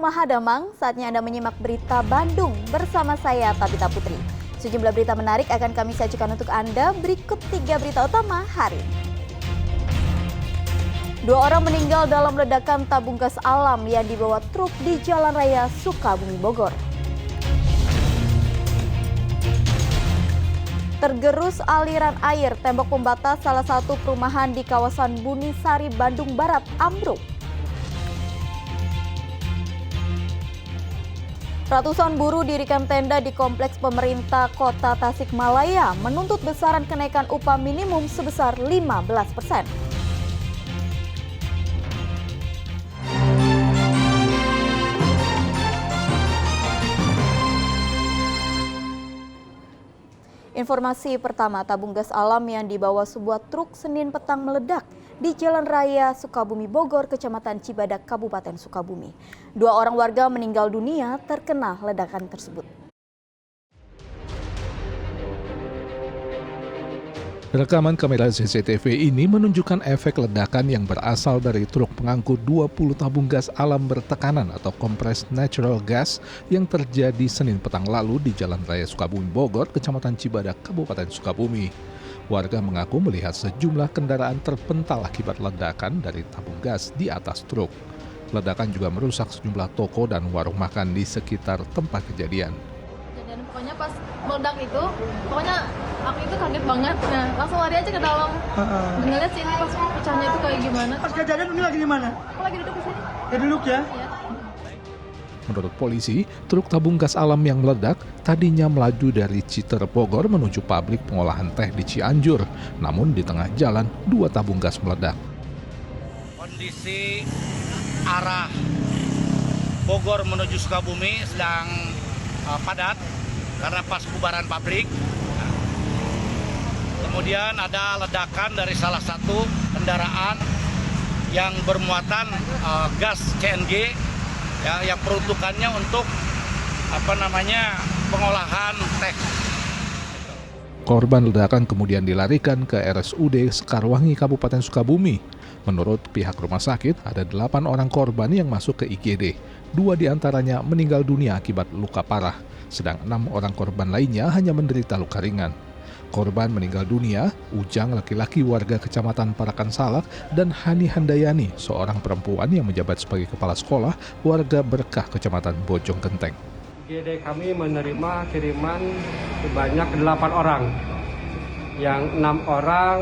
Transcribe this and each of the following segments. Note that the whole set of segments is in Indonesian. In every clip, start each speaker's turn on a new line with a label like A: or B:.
A: Mahadamang, saatnya Anda menyimak berita Bandung bersama saya Tabita Putri. Sejumlah berita menarik akan kami sajikan untuk Anda. Berikut 3 berita utama hari ini. 2 orang meninggal dalam ledakan tabung gas alam yang dibawa truk di Jalan Raya Sukabumi, Bogor. Tergerus aliran air, tembok pembatas salah satu perumahan di kawasan Bunisari, Bandung Barat ambruk. Ratusan buruh dirikan tenda di kompleks pemerintah Kota Tasikmalaya menuntut besaran kenaikan upah minimum sebesar 15%. Informasi pertama, tabung gas alam yang dibawa sebuah truk Senin petang meledak di Jalan Raya Sukabumi, Bogor, Kecamatan Cibadak, Kabupaten Sukabumi. 2 orang warga meninggal dunia terkena ledakan tersebut.
B: Rekaman kamera CCTV ini menunjukkan efek ledakan yang berasal dari truk pengangkut 20 tabung gas alam bertekanan atau compressed natural gas yang terjadi Senin petang lalu di Jalan Raya Sukabumi, Bogor, Kecamatan Cibadak, Kabupaten Sukabumi. Warga mengaku melihat sejumlah kendaraan terpental akibat ledakan dari tabung gas di atas truk. Ledakan juga merusak sejumlah toko dan warung makan di sekitar tempat kejadian.
C: Dan pokoknya pas meledak itu, aku itu kaget banget. Nah, langsung lari aja ke dalam. Ngeliat sih ini pas pecahnya itu kayak gimana.
D: Pas kejadian ini lagi di mana?
C: Aku lagi duduk di sini.
D: Ya duduk ya?
C: Iya.
B: Menurut polisi, truk tabung gas alam yang meledak tadinya melaju dari Citer, Bogor menuju pabrik pengolahan teh di Cianjur. Namun di tengah jalan, 2 tabung gas meledak.
E: Kondisi arah Bogor menuju Sukabumi sedang padat karena pas bubaran pabrik. Kemudian ada ledakan dari salah satu kendaraan yang bermuatan gas CNG ya, yang peruntukannya untuk pengolahan teh.
B: Korban ledakan kemudian dilarikan ke RSUD Sekarwangi, Kabupaten Sukabumi. Menurut pihak rumah sakit, ada 8 orang korban yang masuk ke IGD. 2 diantaranya meninggal dunia akibat luka parah, sedang 6 orang korban lainnya hanya menderita luka ringan. Korban meninggal dunia, Ujang laki-laki warga Kecamatan Parakan Salak dan Hani Handayani, seorang perempuan yang menjabat sebagai kepala sekolah warga Berkah Kecamatan Bojong Genteng.
F: IGD kami menerima kiriman sebanyak 8 orang. Yang 6 orang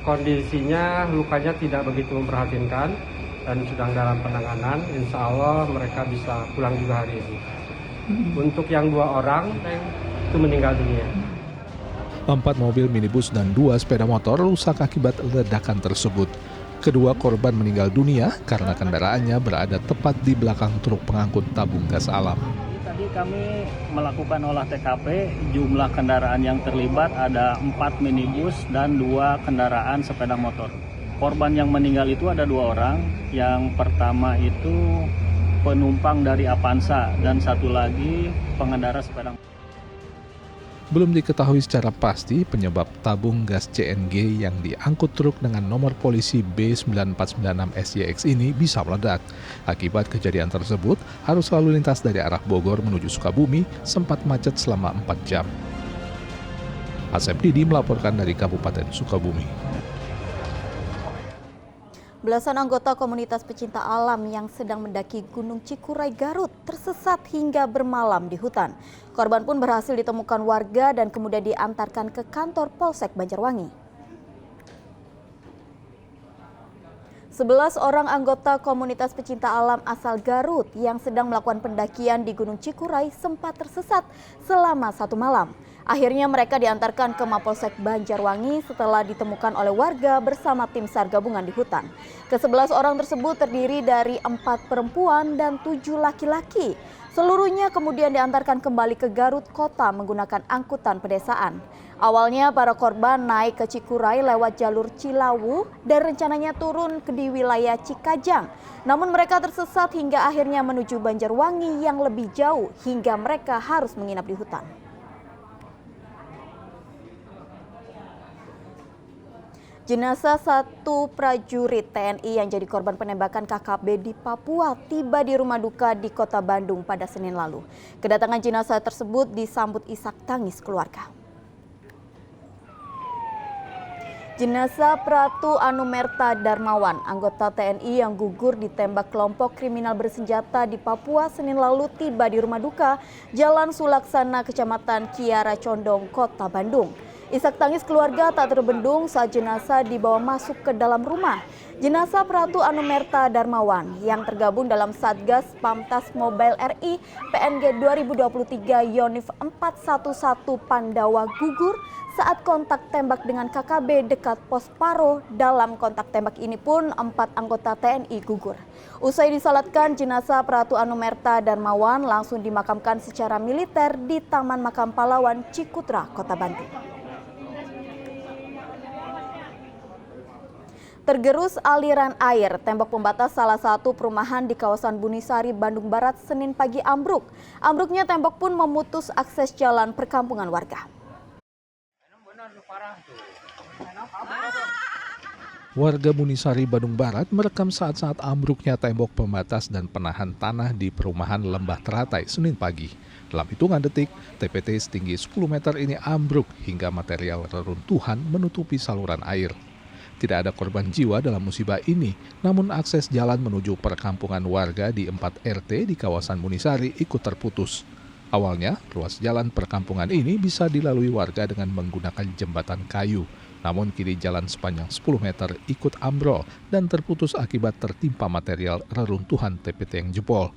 F: kondisinya lukanya tidak begitu memprihatinkan dan sedang dalam penanganan. Insya Allah mereka bisa pulang juga hari ini. Untuk yang 2 orang itu meninggal dunia.
B: 4 mobil minibus dan 2 sepeda motor rusak akibat ledakan tersebut. Kedua korban meninggal dunia karena kendaraannya berada tepat di belakang truk pengangkut tabung gas alam.
G: Tadi kami melakukan olah TKP, jumlah kendaraan yang terlibat ada 4 minibus dan 2 kendaraan sepeda motor. Korban yang meninggal itu ada 2 orang, yang pertama itu penumpang dari Avanza dan satu lagi pengendara sepeda motor.
B: Belum diketahui secara pasti penyebab tabung gas CNG yang diangkut truk dengan nomor polisi B9496SYX ini bisa meledak. Akibat kejadian tersebut, arus lalu lintas dari arah Bogor menuju Sukabumi sempat macet selama 4 jam. Asep Didi melaporkan dari Kabupaten Sukabumi.
A: Belasan anggota komunitas pecinta alam yang sedang mendaki Gunung Cikuray, Garut tersesat hingga bermalam di hutan. Korban pun berhasil ditemukan warga dan kemudian diantarkan ke kantor Polsek Banjarwangi. 11 orang anggota komunitas pecinta alam asal Garut yang sedang melakukan pendakian di Gunung Cikuray sempat tersesat selama 1 malam. Akhirnya mereka diantarkan ke Mapolsek Banjarwangi setelah ditemukan oleh warga bersama tim SAR gabungan di hutan. Ke-11 orang tersebut terdiri dari 4 perempuan dan 7 laki-laki. Seluruhnya kemudian diantarkan kembali ke Garut Kota menggunakan angkutan pedesaan. Awalnya para korban naik ke Cikuray lewat jalur Cilawu dan rencananya turun di wilayah Cikajang. Namun mereka tersesat hingga akhirnya menuju Banjarwangi yang lebih jauh hingga mereka harus menginap di hutan. Jenazah satu prajurit TNI yang jadi korban penembakan KKB di Papua tiba di rumah duka di Kota Bandung pada Senin lalu. Kedatangan jenazah tersebut disambut isak tangis keluarga. Jenazah Pratu Anumerta Darmawan, anggota TNI yang gugur ditembak kelompok kriminal bersenjata di Papua Senin lalu tiba di rumah duka Jalan Sulaksana, Kecamatan Kiara Condong, Kota Bandung. Isak tangis keluarga tak terbendung saat jenazah dibawa masuk ke dalam rumah. Jenazah Pratu Anumerta Darmawan yang tergabung dalam Satgas Pamtas Mobile RI PNG 2023 Yonif 411 Pandawa gugur saat kontak tembak dengan KKB dekat Pos Paro. Dalam kontak tembak ini pun 4 anggota TNI gugur. Usai disalatkan, jenazah Pratu Anumerta Darmawan langsung dimakamkan secara militer di Taman Makam Pahlawan Cikutra, Kota Bandung. Tergerus aliran air, tembok pembatas salah satu perumahan di kawasan Bunisari, Bandung Barat, Senin pagi ambruk. Ambruknya tembok pun memutus akses jalan perkampungan warga.
B: Warga Bunisari, Bandung Barat merekam saat-saat ambruknya tembok pembatas dan penahan tanah di perumahan Lembah Teratai Senin pagi. Dalam hitungan detik, TPT setinggi 10 meter ini ambruk hingga material reruntuhan menutupi saluran air. Tidak ada korban jiwa dalam musibah ini, namun akses jalan menuju perkampungan warga di 4 RT di kawasan Bunisari ikut terputus. Awalnya, ruas jalan perkampungan ini bisa dilalui warga dengan menggunakan jembatan kayu. Namun kini jalan sepanjang 10 meter ikut ambrol dan terputus akibat tertimpa material reruntuhan TPT yang jebol.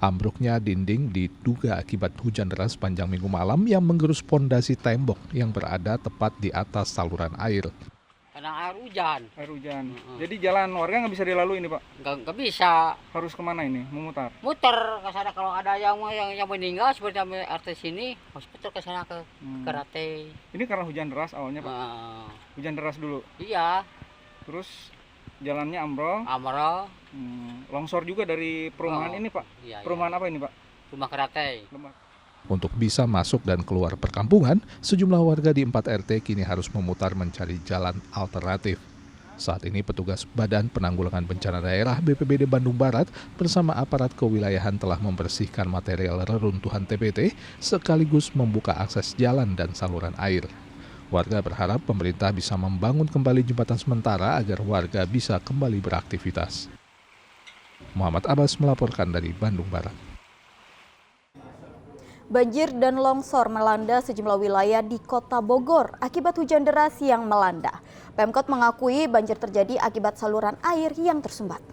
B: Ambruknya dinding diduga akibat hujan deras panjang minggu malam yang menggerus pondasi tembok yang berada tepat di atas saluran air.
H: Karena air hujan.
D: Air hujan. Jadi jalan warga nggak bisa dilalui ini, Pak?
H: Nggak bisa.
D: Harus kemana ini? Memutar?
H: Muter ke sana kalau ada yang meninggal seperti RT sini, harus putar ke sana ke Rate.
D: Ini karena hujan deras awalnya, Pak? Hujan deras dulu?
H: Iya.
D: Terus jalannya ambrol?
H: Ambrol.
D: Longsor juga dari perumahan ini, Pak?
H: Iya,
D: perumahan apa ini, Pak?
H: Rumah Rate.
B: Untuk bisa masuk dan keluar perkampungan, sejumlah warga di 4 RT kini harus memutar mencari jalan alternatif. Saat ini petugas Badan Penanggulangan Bencana Daerah BPBD Bandung Barat bersama aparat kewilayahan telah membersihkan material reruntuhan TPT sekaligus membuka akses jalan dan saluran air. Warga berharap pemerintah bisa membangun kembali jembatan sementara agar warga bisa kembali beraktivitas. Muhammad Abbas melaporkan dari Bandung Barat.
A: Banjir dan longsor melanda sejumlah wilayah di Kota Bogor akibat hujan deras yang melanda. Pemkot mengakui banjir terjadi akibat saluran air yang tersumbat.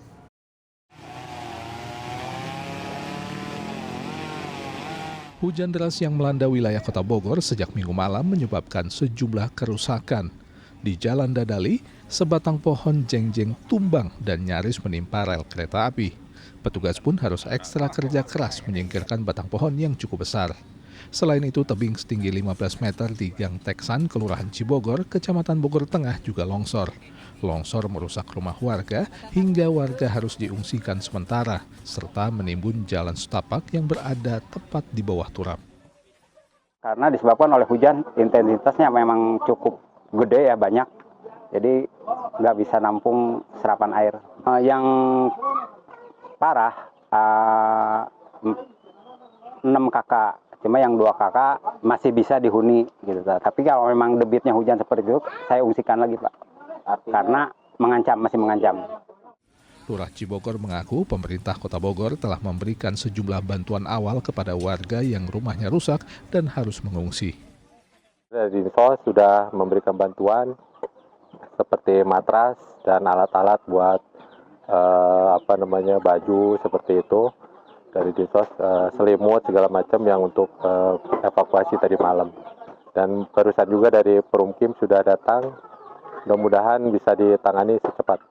B: Hujan deras yang melanda wilayah Kota Bogor sejak Minggu malam menyebabkan sejumlah kerusakan. Di Jalan Dadali, sebatang pohon jeng-jeng tumbang dan nyaris menimpa rel kereta api. Petugas pun harus ekstra kerja keras menyingkirkan batang pohon yang cukup besar. Selain itu, tebing setinggi 15 meter di Gang Teksan, Kelurahan Cibogor, Kecamatan Bogor Tengah juga longsor. Longsor merusak rumah warga hingga warga harus diungsikan sementara, serta menimbun jalan setapak yang berada tepat di bawah turap.
I: Karena disebabkan oleh hujan, intensitasnya memang cukup gede ya, banyak. Jadi nggak bisa nampung serapan air. Yang parah 6 kakak, cuma yang 2 kakak masih bisa dihuni gitu. Tapi kalau memang debitnya hujan seperti itu, saya ungsikan lagi, Pak. Karena masih mengancam.
B: Lurah Cibogor mengaku pemerintah Kota Bogor telah memberikan sejumlah bantuan awal kepada warga yang rumahnya rusak dan harus mengungsi.
J: Dari Dinas sudah memberikan bantuan seperti matras dan alat-alat buat baju seperti itu dari Disos, selimut segala macam yang untuk evakuasi tadi malam. Dan barusan juga dari Perumkim sudah datang, mudah-mudahan bisa ditangani secepat.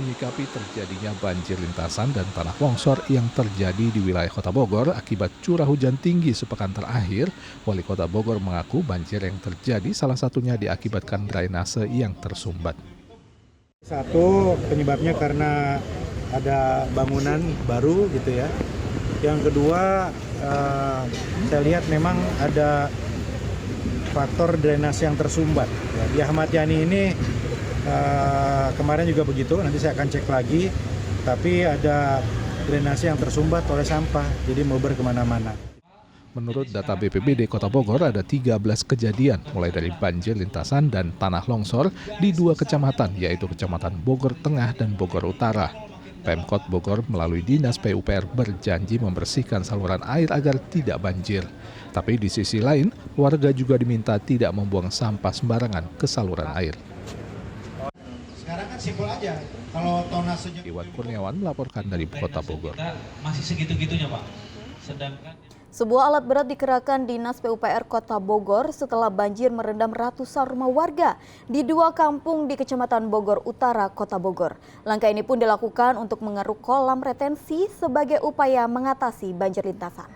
B: Menyikapi terjadinya banjir lintasan dan tanah longsor yang terjadi di wilayah Kota Bogor akibat curah hujan tinggi sepekan terakhir, Wali Kota Bogor mengaku banjir yang terjadi salah satunya diakibatkan drainase yang tersumbat.
D: Satu, penyebabnya karena ada bangunan baru gitu ya. Yang kedua, saya lihat memang ada faktor drainase yang tersumbat. Di Ahmad Yani ini Kemarin juga begitu, nanti saya akan cek lagi. Tapi ada drainase yang tersumbat oleh sampah, jadi meluber kemana-mana.
B: Menurut data BPBD Kota Bogor ada 13 kejadian mulai dari banjir lintasan dan tanah longsor di 2 kecamatan, yaitu Kecamatan Bogor Tengah dan Bogor Utara. Pemkot Bogor melalui Dinas PUPR berjanji membersihkan saluran air agar tidak banjir. Tapi di sisi lain, warga juga diminta tidak membuang sampah sembarangan ke saluran air.
K: Sekarang kan simpel aja. Kalau tonasenya
B: Iwan Kurniawan melaporkan dari Kota Bogor.
K: masih segitu-gitunya, Pak. Sedangkan
A: Sebuah alat berat dikerahkan Dinas PUPR Kota Bogor setelah banjir merendam ratusan rumah warga di 2 kampung di Kecamatan Bogor Utara, Kota Bogor. Langkah ini pun dilakukan untuk mengeruk kolam retensi sebagai upaya mengatasi banjir lintasan.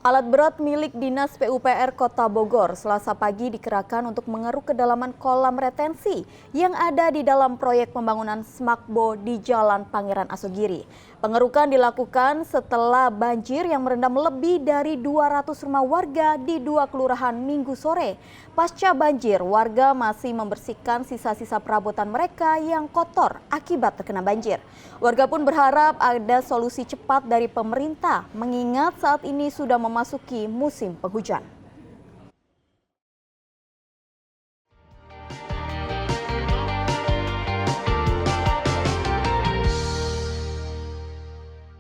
A: Alat berat milik Dinas PUPR Kota Bogor Selasa pagi dikerahkan untuk mengeruk kedalaman kolam retensi yang ada di dalam proyek pembangunan Smakbo di Jalan Pangeran Asogiri. Pengerukan dilakukan setelah banjir yang merendam lebih dari 200 rumah warga di 2 kelurahan Minggu sore. Pasca banjir, warga masih membersihkan sisa-sisa perabotan mereka yang kotor akibat terkena banjir. Warga pun berharap ada solusi cepat dari pemerintah, mengingat saat ini sudah memasuki musim penghujan.